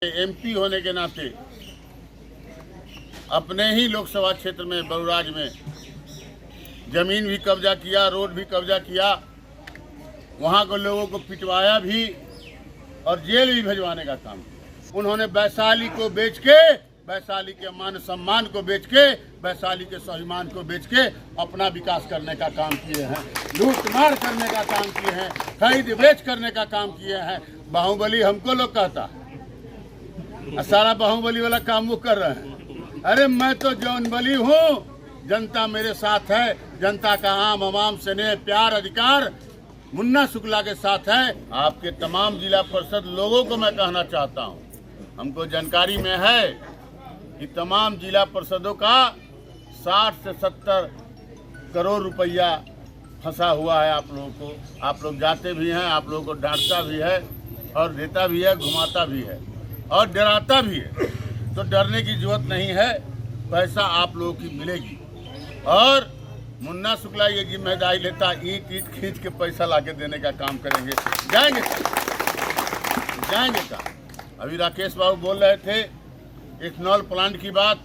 MP होने के नाते अपने ही लोकसभा क्षेत्र में बरूराज में जमीन भी कब्जा किया, रोड भी कब्जा किया, वहाँ के लोगों को पिटवाया भी और जेल भी भिजवाने का काम किया। उन्होंने वैशाली को बेच के, वैशाली के मान सम्मान को बेच के, वैशाली के स्वाभिमान को बेच के अपना विकास करने का काम किए हैं, लूटमार करने का काम किए हैं, खरीद बेच करने का काम किए हैं। बाहुबली हमको लोग कहता सारा बाहुबली वाला काम वो कर रहे हैं। अरे मैं तो जौनबली हूँ, जनता मेरे साथ है, जनता का आम अवाम स्नेह प्यार अधिकार मुन्ना शुक्ला के साथ है। आपके तमाम जिला परिषद लोगों को मैं कहना चाहता हूँ, हमको जानकारी में है कि तमाम जिला परिषदों का 60 से 70 करोड़ रुपया फंसा हुआ है आप लोगों को। आप लोग जाते भी हैं, आप लोगों को डांटता भी है और देता भी है, घुमाता भी है और डराता भी है। तो डरने की जरूरत नहीं है, पैसा आप लोगों की मिलेगी। और मुन्ना शुक्ला ये जिम्मेदारी लेता, ईंट खींच के पैसा लाके देने का काम करेंगे। जाएंगे का अभी राकेश बाबू बोल रहे थे इथेनॉल प्लांट की बात,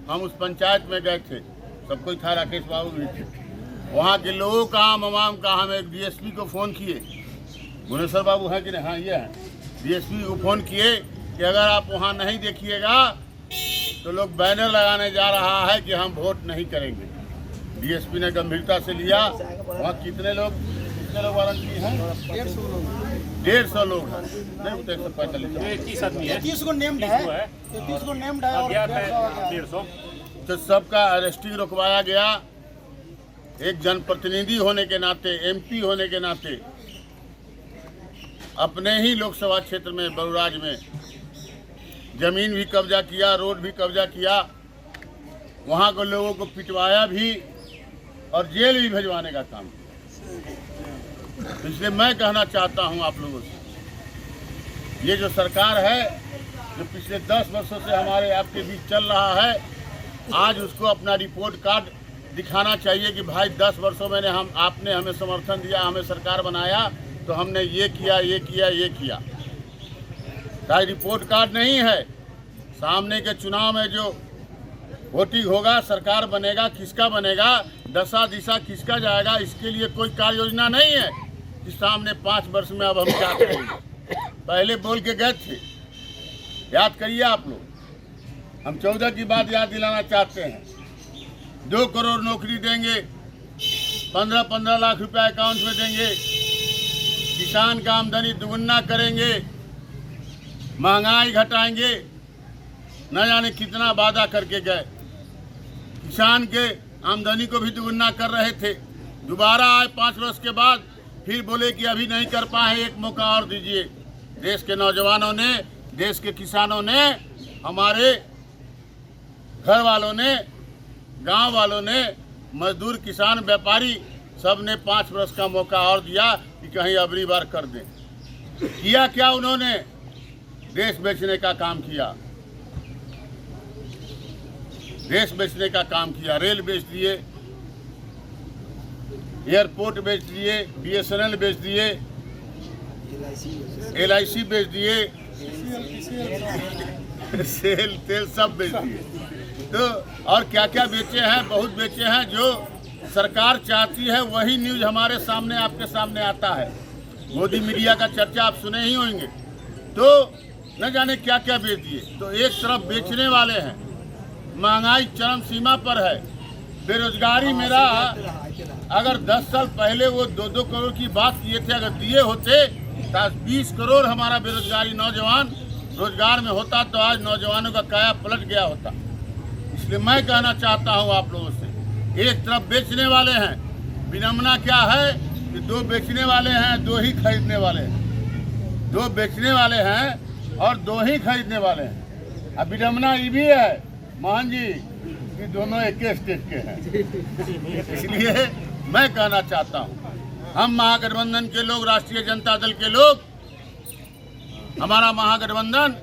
हम उस पंचायत में गए थे, सब कोई था, राकेश बाबू भी थे। वहाँ के लोगों का आम आवाम का हम एक डीएसपी को फ़ोन किए, भुवनेश्वर बाबू हैं कि नहीं? हाँ ये हैं। डीएसपी को फ़ोन किए कि अगर आप वहाँ नहीं देखिएगा तो लोग बैनर लगाने जा रहा है कि हम वोट नहीं करेंगे। डीएसपी ने गंभीरता से लिया। वहाँ कितने लोग वारंटी हैं? 150 लोग हैं, नहीं 145 आदमी है, 30 को नेम्ड है, 30 को नेम्ड है और 150। तो सबका अरेस्टिंग रुकवाया गया। एक जनप्रतिनिधि होने के नाते, एमपी होने के नाते अपने ही लोकसभा क्षेत्र में बरूराज में जमीन भी कब्जा किया, रोड भी कब्जा किया, वहाँ के लोगों को पिटवाया भी और जेल भी भिजवाने का काम किया। इसलिए मैं कहना चाहता हूँ आप लोगों से, ये जो सरकार है जो पिछले 10 वर्षों से हमारे आपके बीच चल रहा है, आज उसको अपना रिपोर्ट कार्ड दिखाना चाहिए कि भाई 10 वर्षों में आपने हमें समर्थन दिया, हमें सरकार बनाया तो हमने ये किया, ये किया, ये किया। चाहे रिपोर्ट कार्ड नहीं है, सामने के चुनाव में जो वोटिंग होगा, सरकार बनेगा, किसका बनेगा, दशा दिशा किसका जाएगा, इसके लिए कोई कार्य योजना नहीं है कि सामने 5 वर्ष में अब हम क्या करेंगे। पहले बोल के गए थे, याद करिए आप लोग। हम 14 की बात याद दिलाना चाहते हैं। 2 करोड़ नौकरी देंगे, 15-15 लाख रुपया अकाउंट में देंगे, किसान का आमदनी दुगुना करेंगे, महंगाई घटाएंगे, न जाने कितना वादा करके गए। किसान के आमदनी को भी दुगुना कर रहे थे। दोबारा आए 5 वर्ष के बाद, फिर बोले कि अभी नहीं कर पाए, एक मौका और दीजिए। देश के नौजवानों ने, देश के किसानों ने, हमारे घर वालों ने, गांव वालों ने, मजदूर, किसान, व्यापारी सब ने 5 वर्ष का मौका और दिया कि कहीं अगली बार कर दें। किया क्या उन्होंने? देश बेचने का काम किया, देश बेचने का काम किया। रेल बेच दिए, एयरपोर्ट बेच दिए, बीएसएनएल बेच दिए, LIC बेच दिए, सेल तेल सब बेच दिए। तो और क्या क्या बेचे हैं, बहुत बेचे हैं। जो सरकार चाहती है वही न्यूज़ हमारे सामने, आपके सामने आता है। मोदी मीडिया का चर्चा आप सुने ही होंगे। तो न जाने क्या क्या बेच दिए। तो एक तरफ बेचने वाले हैं, महंगाई चरम सीमा पर है, बेरोजगारी मेरा, अगर 10 साल पहले वो 2-2 करोड़ की बात किए थे, अगर दिए होते तो 20 करोड़ हमारा बेरोजगारी नौजवान रोजगार में होता, तो आज नौजवानों का काया पलट गया होता। इसलिए मैं कहना चाहता हूँ आप लोगों से, एक तरफ बेचने वाले हैं, विडंबना क्या है कि 2 बेचने वाले हैं, 2 ही खरीदने वाले हैं। 2 बेचने वाले हैं और 2 ही खरीदने वाले हैं। अब विडंबना ये भी है मोहन जी कि दोनों एक स्टेट के हैं। इसलिए मैं कहना चाहता हूँ, हम महागठबंधन के लोग, राष्ट्रीय जनता दल के लोग, हमारा महागठबंधन,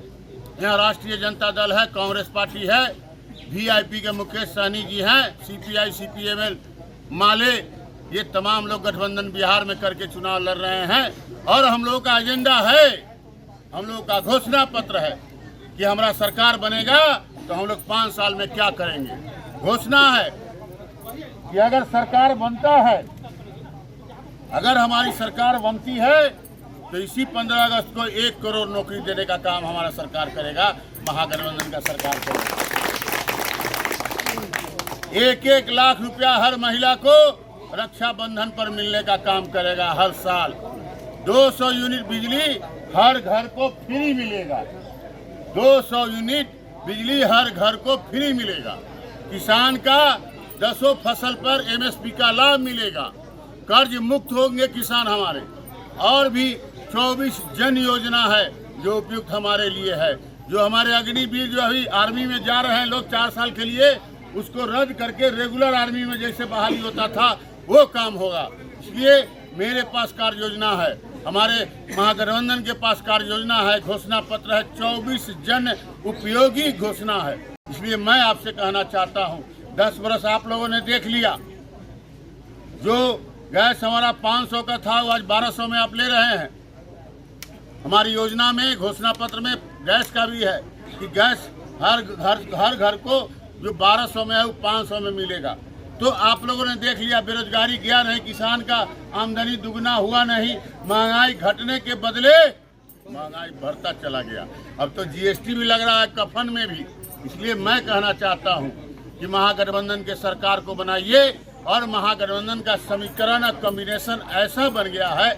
यहाँ राष्ट्रीय जनता दल है, कांग्रेस पार्टी है, VIP के मुकेश सहनी जी हैं, CPI CPML माले, ये तमाम लोग गठबंधन बिहार में करके चुनाव लड़ रहे हैं। और हम लोगों का एजेंडा है, हम लोगों का घोषणा पत्र है कि हमारा सरकार बनेगा तो हम लोग 5 साल में क्या करेंगे। घोषणा है कि अगर सरकार बनता है, अगर हमारी सरकार बनती है तो इसी 15 अगस्त को 1 करोड़ नौकरी देने का काम हमारा सरकार करेगा, महागठबंधन का सरकार करेगा। 1-1 लाख रुपया हर महिला को रक्षाबंधन पर मिलने का काम करेगा हर साल। 200 यूनिट बिजली हर घर को फ्री मिलेगा। 200 यूनिट बिजली हर घर को फ्री मिलेगा। किसान का 10 फसल पर MSP का लाभ मिलेगा। कर्ज मुक्त होंगे किसान हमारे। और भी 24 जन योजना है जो उपयुक्त हमारे लिए है। जो हमारे अग्निवीर जो अभी आर्मी में जा रहे हैं लोग 4 साल के लिए, उसको रद्द करके रेगुलर आर्मी में जैसे बहाली होता था वो काम होगा। इसलिए मेरे पास कार्य योजना है, हमारे महागठबंधन के पास कार्य योजना है, घोषणा पत्र है, 24 जन उपयोगी घोषणा है। इसलिए मैं आपसे कहना चाहता हूं, 10 वर्ष आप लोगों ने देख लिया, जो गैस हमारा 500 का था वो आज 1200 में आप ले रहे हैं। हमारी योजना में, घोषणा पत्र में गैस का भी है कि गैस हर घर को जो 1200 में है वो 500 में मिलेगा। तो आप लोगों ने देख लिया, बेरोजगारी गया नहीं, किसान का आमदनी दुगना हुआ नहीं, महंगाई घटने के बदले महंगाई बढ़ता चला गया। अब तो GST भी लग रहा है कफन में भी। इसलिए मैं कहना चाहता हूं कि महागठबंधन के सरकार को बनाइए। और महागठबंधन का समीकरण और कॉम्बिनेशन ऐसा बन गया है,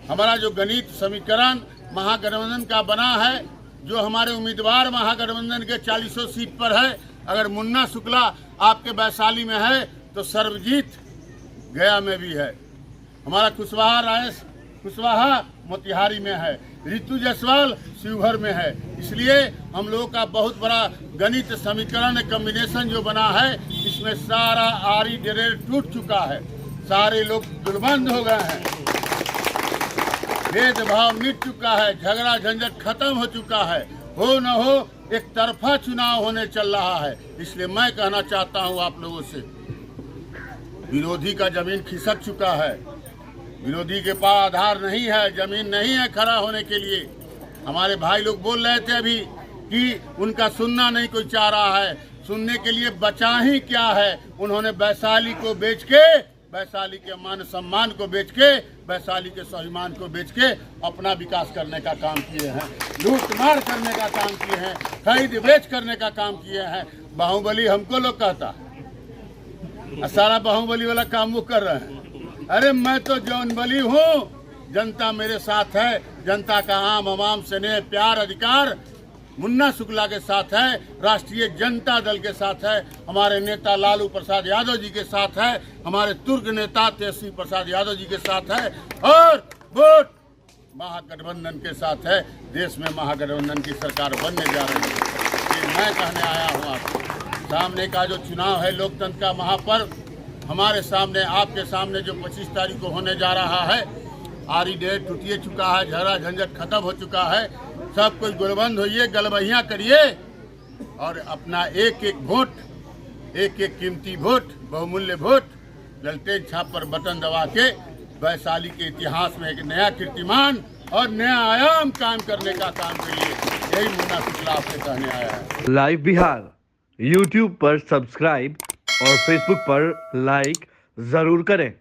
हमारा जो गणित समीकरण महागठबंधन का बना है, जो हमारे उम्मीदवार महागठबंधन के 40 सीट पर है। अगर मुन्ना शुक्ला आपके वैशाली में है तो सर्वजीत गया में भी है। हमारा कुशवाहा मोतिहारी में है, ऋतु जायसवाल शिवहर में है। इसलिए हम लोगों का बहुत बड़ा गणित समीकरण कॉम्बिनेशन जो बना है, इसमें सारा आरी डरेर टूट चुका है, सारे लोग दुर्बंध हो गए हैं, भेदभाव मिट चुका है, झगड़ा झंझट खत्म हो चुका है। हो न हो एक तरफा चुनाव होने चल रहा है। इसलिए मैं कहना चाहता हूं आप लोगों से, विरोधी का जमीन खिसक चुका है, विरोधी के पास आधार नहीं है, जमीन नहीं है खड़ा होने के लिए। हमारे भाई लोग बोल रहे थे अभी कि उनका सुनना नहीं कोई चाह रहा है, सुनने के लिए बचा ही क्या है। उन्होंने वैशाली को बेच के, वैशाली के मान सम्मान को बेच के, वैशाली के स्वाभिमान को बेच के अपना विकास करने का काम किए हैं, लूट मार करने का काम किए हैं, खरीद बेच करने का काम किए हैं। बाहुबली हमको लोग कहता, सारा बाहुबली वाला काम वो कर रहे हैं। अरे मैं तो जौनबली हूँ, जनता मेरे साथ है, जनता का आम अवाम स्नेह प्यार अधिकार मुन्ना शुक्ला के साथ है, राष्ट्रीय जनता दल के साथ है, हमारे नेता लालू प्रसाद यादव जी के साथ है, हमारे तुर्क नेता तेजस्वी प्रसाद यादव जी के साथ है, और वोट महागठबंधन के साथ है। देश में महागठबंधन की सरकार बनने जा रही है। ये मैं कहने आया हूँ आपको। सामने का जो चुनाव है, लोकतंत्र का महापर्व, हमारे सामने, आपके सामने जो 25 तारीख को होने जा रहा है, आरी डेट टूटिए चुका है, झगड़ा झंझट खत्म हो चुका है। सब कोई गुलबंद होइए, गलबहियाँ करिए और अपना एक एक वोट, एक एक कीमती वोट, बहुमूल्य वोट ललटेन छाप पर बटन दबा के वैशाली के इतिहास में एक नया कीर्तिमान और नया आयाम कायम करने का काम करिए। यही मुन्ना शुक्ला आपसे कहने आया है। लाइव बिहार YouTube पर सब्सक्राइब और Facebook पर लाइक जरूर करें।